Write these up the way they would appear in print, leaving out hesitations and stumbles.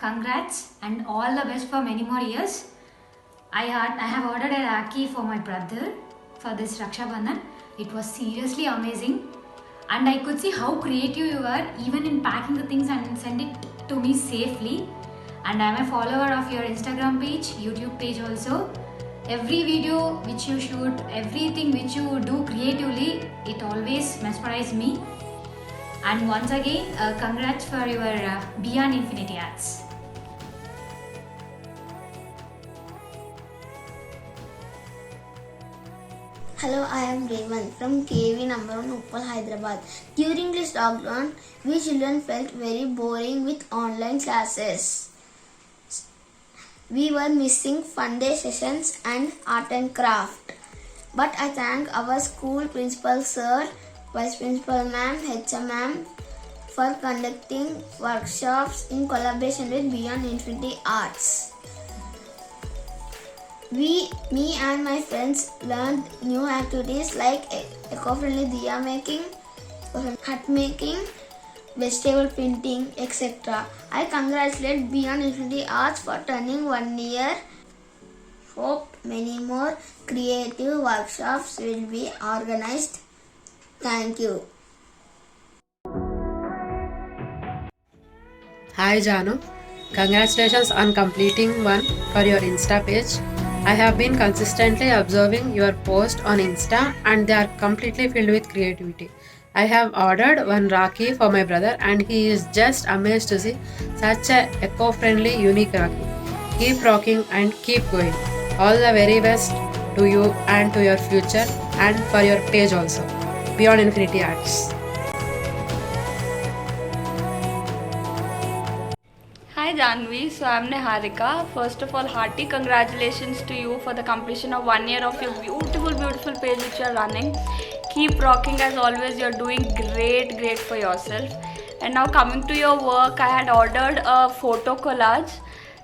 congrats and all the best for many more years. I have ordered a Rakhi for my brother for this Raksha Bandhan. It was seriously amazing, and I could see how creative you are even in packing the things and send it to me safely. And I am a follower of your Instagram page, YouTube page also. Every video which you shoot, everything which you do creatively, it always mesmerizes me. And once again, congrats for your Beyond Infinity ads. Hello, I am Raymond from KV number 1 Uppal, Hyderabad. During this lockdown, we children felt very boring with online classes. We were missing fun day sessions and art and craft. But I thank our school principal sir, vice principal ma'am, HM ma'am for conducting workshops in collaboration with Beyond Infinity Arts. Me and my friends learned new activities like eco-friendly diya making, hut making, vegetable printing, etc. I congratulate Beyond Infinity Arts for turning 1 year. Hope many more creative workshops will be organized. Thank you. Hi Janu, congratulations on completing one for your Insta page. I have been consistently observing your posts on Insta and they are completely filled with creativity. I have ordered one Rakhi for my brother and he is just amazed to see such a eco-friendly unique Rakhi. Keep rocking and keep going. All the very best to you and to your future and for your page also. Beyond Infinity Arts. Hi Janvi, so I'm Neharika. First of all, hearty congratulations to you for the completion of 1 year of your beautiful page which you are running. Keep rocking as always, you're doing great for yourself. And now coming to your work, I had ordered a photo collage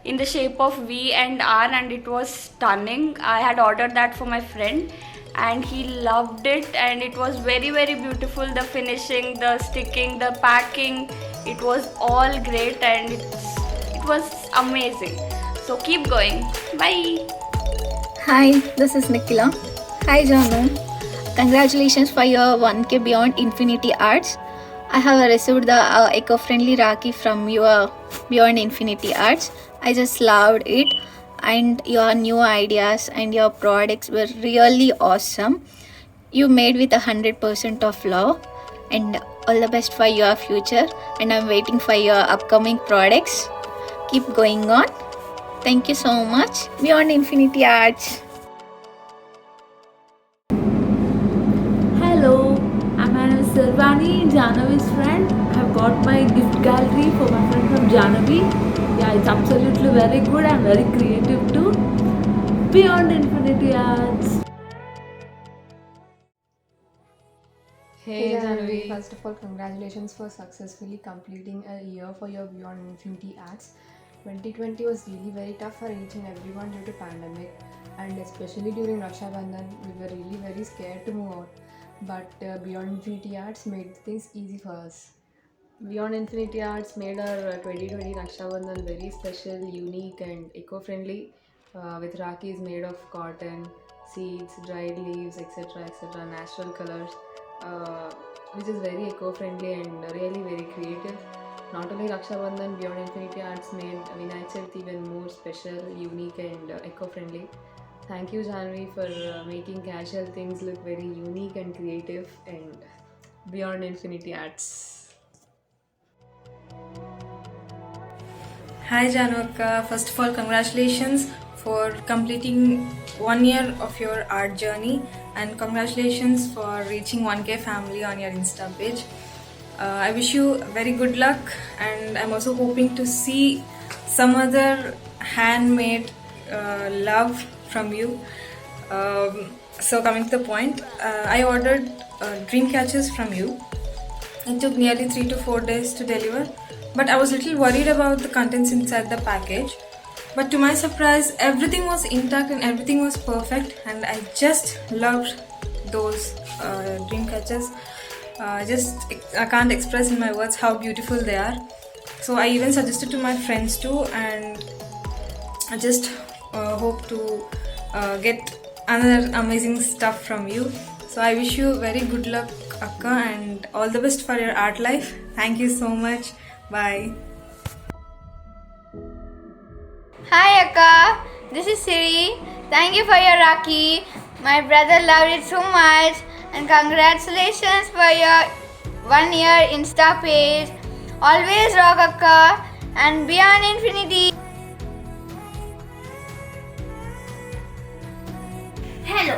in the shape of V and R and it was stunning. I had ordered that for my friend and he loved it and it was very beautiful. The finishing, the sticking, the packing, it was all great and it was amazing. So keep going. Bye. Hi, this is Nikila. Hi Janu. Congratulations for your 1K Beyond Infinity Arts. I have received the eco-friendly Rakhi from your Beyond Infinity Arts. I just loved it and your new ideas and your products were really awesome. You made with 100% of love and all the best for your future and I'm waiting for your upcoming products. Keep going on. Thank you so much. Beyond Infinity Arts. Hello, I'm Anna Silvani, Janavi's friend. I've got my gift gallery for my friend from Janavi. Yeah, it's absolutely very good and very creative too. Beyond Infinity Arts. Hey Janvi, first of all, congratulations for successfully completing a year for your Beyond Infinity Arts. 2020 was really very tough for each and everyone due to pandemic and especially during Raksha Bandhan, we were really very scared to move out. But Beyond Infinity Arts made things easy for us. Beyond Infinity Arts made our 2020 Raksha Bandhan very special, unique and eco-friendly with Rakhis made of cotton, seeds, dried leaves, etc. Natural colors. Which is very eco-friendly and really very creative. Not only Raksha Bandhan, Beyond Infinity Arts made Vinayak Chavithi even more special, unique and eco-friendly. Thank you Janvi for making casual things look very unique and creative and Beyond Infinity Arts. Hi Janurka, first of all congratulations for completing 1 year of your art journey and congratulations for reaching 1K family on your Insta page. I wish you very good luck and I'm also hoping to see some other handmade love from you. So coming to the point, I ordered dream catchers from you. It took nearly 3 to 4 days to deliver, but I was a little worried about the contents inside the package. But to my surprise, everything was intact and everything was perfect and I just loved those dream catchers. I can't express in my words how beautiful they are. So I even suggested to my friends too, and I just hope to get another amazing stuff from you. So I wish you very good luck, Akka, and all the best for your art life. Thank you so much. Bye. Hi Akka, this is Siri. Thank you for your Rakhi. My brother loved it so much, and congratulations for your 1 year Insta page. Always rock Akka and beyond infinity. Hello,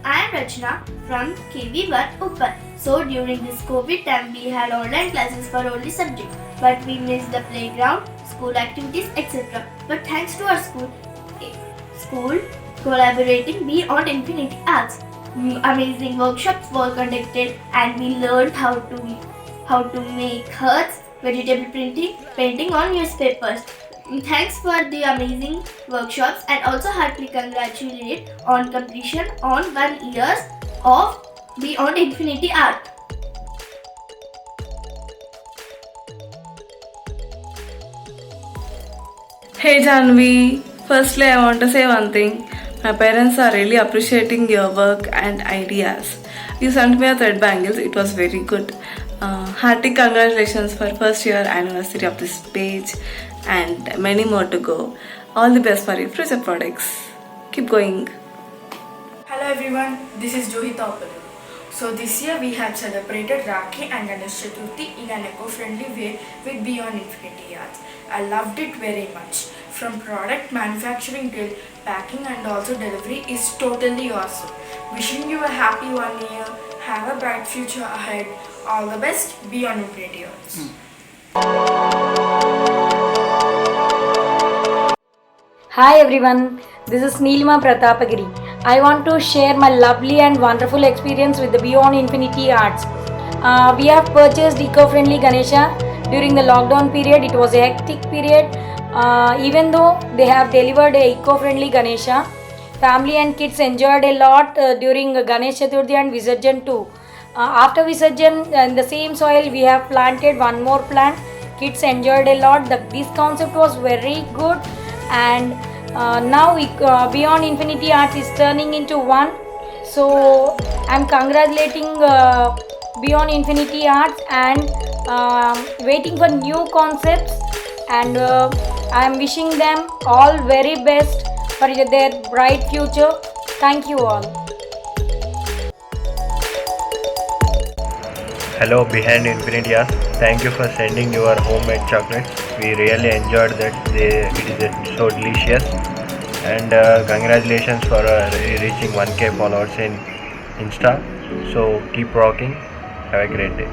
I am Rachna from KV1 Open. So during this COVID time we had online classes for only subjects, but we missed the playground, school activities, etc. But thanks to our school collaborating Beyond Infinity Arts, amazing workshops were conducted and we learned how to make hearts, vegetable printing, painting on newspapers. Thanks for the amazing workshops, and also heartily congratulate on completion on 1 year of Beyond Infinity Art. Hey Janvi, firstly I want to say one thing. My parents are really appreciating your work and ideas. You sent me a thread bangles, it was very good. Hearty congratulations for first year anniversary of this page, and many more to go. All the best for your future products. Keep going. Hello everyone, this is Johit Opadu. So this year we have celebrated Rakhi and Ganesh Chaturthi in an eco-friendly way with Beyond Infinity Arts. I loved it very much. From product manufacturing till packing and also delivery is totally awesome. Wishing you a happy 1 year, have a bright future ahead. All the best, Beyond Infinity Arts. Hi everyone, this is Neelima Pratapagiri. I want to share my lovely and wonderful experience with the Beyond Infinity Arts. We have purchased eco-friendly Ganesha during the lockdown period. It was a hectic period. Even though they have delivered a eco-friendly Ganesha, family and kids enjoyed a lot during Ganesh Chaturthi and Visarjan too. After Visarjan, in the same soil we have planted one more plant. Kids enjoyed a lot. This concept was very good, and now Beyond Infinity Arts is turning into one. So I'm congratulating Beyond Infinity Arts and waiting for new concepts, and I'm wishing them all very best for their bright future. Thank you all. Hello, Behind Infinity Arts. Thank you for sending your homemade chocolates. We really enjoyed that. It is so delicious. And congratulations for reaching 1K followers in Insta. So keep rocking. Have a great day.